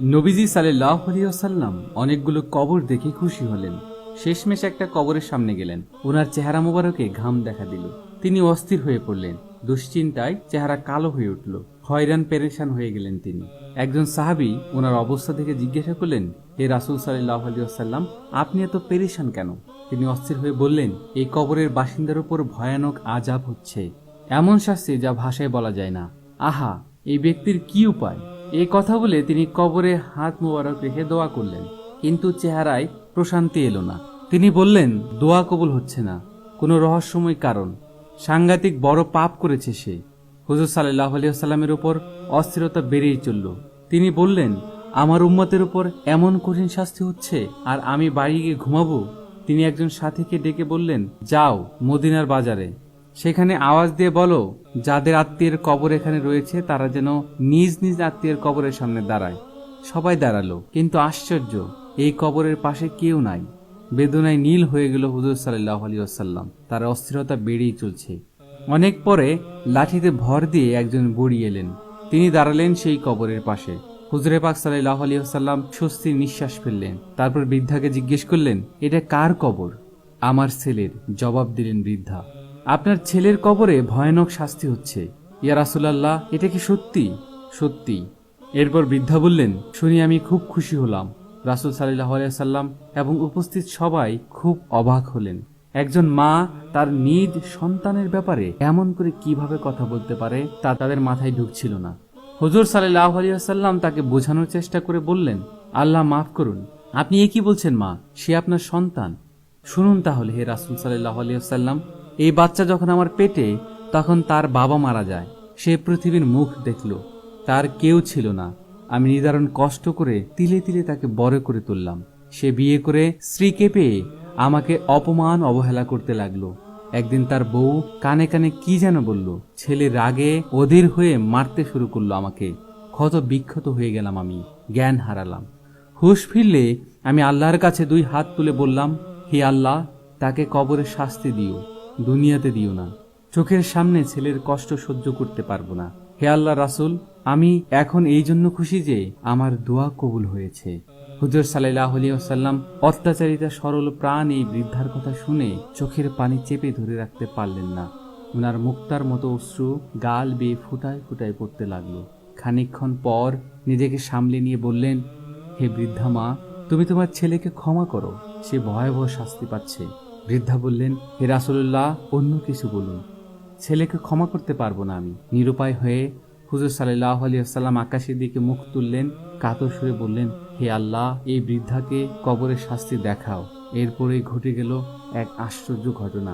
নবীজি সাল্লাল্লাহু আলাইহি ওয়াসাল্লাম অনেকগুলো কবর দেখে খুশি হলেন। শেষমেশ একটা কবরের সামনে গেলেন। ওনার চেহারা মোবারকে ঘাম দেখা দিল। তিনি অস্থির হয়ে পড়লেন। দুশ্চিন্তায় চেহারা কালো হয়ে উঠল। হয়রান পেরেশান হয়ে গেলেন তিনি। একজন সাহাবী ওনার অবস্থা দেখে জিজ্ঞাসা করলেন, হে রাসূল সাল্লাল্লাহু আলাইহি ওয়াসাল্লাম, আপনি এত পেরেশান কেন? তিনি অস্থির হয়ে বললেন, এই কবরের বাসিন্দার উপর ভয়ানক আযাব হচ্ছে, এমন শাস্তি যা ভাষায় বলা যায় না। আহা, এই ব্যক্তির কি উপায়? এই কথা বলে তিনি কবরে হাত মোবারক রেখে দোয়া করলেন, কিন্তু চেহারায় প্রশান্তি এলো না। তিনি বললেন, দোয়া কবুল হচ্ছে না, কোনো রহস্যময় কারণ, সাংঘাতিক বড় পাপ করেছে সে। হুজুর সাল্লাল্লাহু আলাইহি ওয়াসাল্লামের উপর অস্থিরতা বেড়েই চলল। তিনি বললেন, আমার উম্মতের উপর এমন কঠিন শাস্তি হচ্ছে, আর আমি বাড়ি গিয়ে ঘুমাবো? তিনি একজন সাথীকে ডেকে বললেন, যাও মদিনার বাজারে, সেখানে আওয়াজ দিয়ে বলো, যাদের আত্মীয়ের কবর এখানে রয়েছে তারা যেন নিজ নিজ আত্মীয়ের কবরের সামনে দাঁড়ায়। সবাই দাঁড়ালো, কিন্তু আশ্চর্য, এই কবরের পাশে কেউ নাই। বেদনায় নীল হয়ে গেল হুজুর সাল্লাল্লাহু আলাইহি ওয়াসাল্লাম। তার অস্থিরতা বেড়েই চলছে। অনেক পরে লাঠিতে ভর দিয়ে একজন বুড়ি এলেন। তিনি দাঁড়ালেন সেই কবরের পাশে। হুজুরে পাক সাল্লাল্লাহু আলাইহি ওয়াসাল্লাম স্বস্তির নিঃশ্বাস ফেললেন। তারপর বৃদ্ধাকে জিজ্ঞেস করলেন, এটা কার কবর? আমার ছেলের, জবাব দিলেন বৃদ্ধা। আপনার ছেলের কবরে ভয়ানক শাস্তি হচ্ছে, ইয়া রাসূলুল্লাহ, এটা কি সত্যি? সত্যি। এরপর বৃদ্ধা বললেন, শুনি আমি খুব খুশি হলাম। রাসূল সাল্লাল্লাহু আলাইহি ওয়াসাল্লাম এবং উপস্থিত সবাই খুব অবাক হলেন। একজন মা তার নিজ সন্তানের ব্যাপারে এমন করে কিভাবে কথা বলতে পারে তা তাদের মাথায় ঢুকছিল না। হুজুর সাল্লাল্লাহু আলাইহি ওয়াসাল্লাম তাকে বোঝানোর চেষ্টা করে বললেন, আল্লাহ মাফ করুন, আপনি এ কি বলছেন মা? সে আপনার সন্তান। শুনুন তাহলে হে রাসূল সাল্লাল্লাহু আলাইহি ওয়াসাল্লাম, এই বাচ্চা যখন আমার পেটে, তখন তার বাবা মারা যায়। সে পৃথিবীর মুখ দেখল, তার কেউ ছিল না। আমি নিদারুণ কষ্ট করে তিলে তিলে তাকে বড় করে তুললাম। সে বিয়ে করে স্ত্রীকে পেয়ে আমাকে অপমান অবহেলা করতে লাগলো। একদিন তার বউ কানে কানে কি যেন বলল। ছেলে রাগে অধীর হয়ে মারতে শুরু করলো আমাকে। ক্ষত বিক্ষত হয়ে গেলাম, আমি জ্ঞান হারালাম। হুঁশ ফিরলে আমি আল্লাহর কাছে দুই হাত তুলে বললাম, হে আল্লাহ, তাকে কবরে শাস্তি দিও, দুনিয়াতে দিও না। চোখের সামনে ছেলের কষ্ট সহ্য করতে পারবো না। হে আল্লাহ রাসূল, আমি এখন এই জন্য খুশি যে আমার দোয়া কবুল হয়েছে। হুজুর সাল্লাল্লাহু আলাইহি ওয়াসাল্লাম অত্যাচারিতা সরল প্রাণ এই বৃদ্ধার কথা শুনে চোখের পানি চেপে ধরে রাখতে পারলেন না। উনার মুক্তার মতো অশ্রু গাল বেয়ে ফুটায় ফুটায় পড়তে লাগলো। খানিকক্ষণ পর নিজেকে সামলে নিয়ে বললেন, হে বৃদ্ধা মা, তুমি তোমার ছেলেকে ক্ষমা করো, সে ভয়াবহ শাস্তি পাচ্ছে। বৃদ্ধা বললেন, হে রাসূলুল্লাহ, অন্য কিছু বলুন, ছেলেকে ক্ষমা করতে পারবো না আমি। নিরুপায় হয়ে হুজুর সাল্লাল্লাহু আলাইহি ওয়াসাল্লাম আকাশের দিকে মুখ তুললেন, কাতর সুরে বললেন, হে আল্লাহ, এই বৃদ্ধাকে কবরের শাস্তি দেখাও। এরপরেই ঘটে গেল এক আশ্চর্য ঘটনা।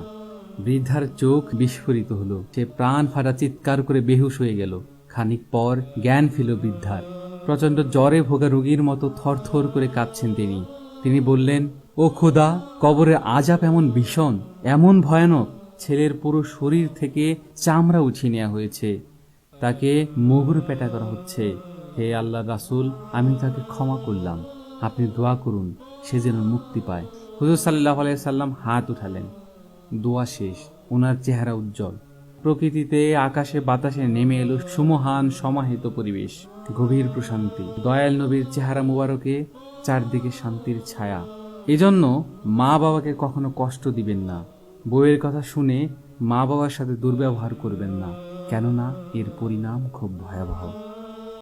বৃদ্ধার চোখ বিস্ফোরিত হলো। সে প্রাণ ফাটা চিৎকার করে বেহুশ হয়ে গেল। খানিক পর জ্ঞান ফিরল বৃদ্ধার। প্রচন্ড জ্বরে ভোগা রোগীর মতো থরথর করে কাঁদছেন তিনি। তিনি বললেন, ও খোদা, কবরের আযাব এমন ভীষণ, এমন ভয়ানক, ছেলের পুরো শরীর থেকে চামড়া উঠিয়ে নেওয়া হয়েছে, তাকে মুগুর পেটা করা হচ্ছে। হে আল্লাহ রাসূল, আমি তাকে ক্ষমা করলাম, আপনি দোয়া করুন সে যেন মুক্তি পায়। হুজুর সাল্লাল্লাহু আলাইহি সাল্লাম হাত উঠালেন। দোয়া শেষ। ওনার চেহারা উজ্জ্বল। প্রকৃতিতে আকাশে বাতাসে নেমে এলো সুমহান সমাহিত পরিবেশ, গভীর প্রশান্তি। দয়াল নবীর চেহারা মুবারকে চারদিকে শান্তির ছায়া। এজন্য মা বাবাকে কখনো কষ্ট দিবেন না। বউয়ের কথা শুনে মা বাবার সাথে দুর্ব্যবহার করবেন না, কেননা এর পরিণাম খুব ভয়াবহ।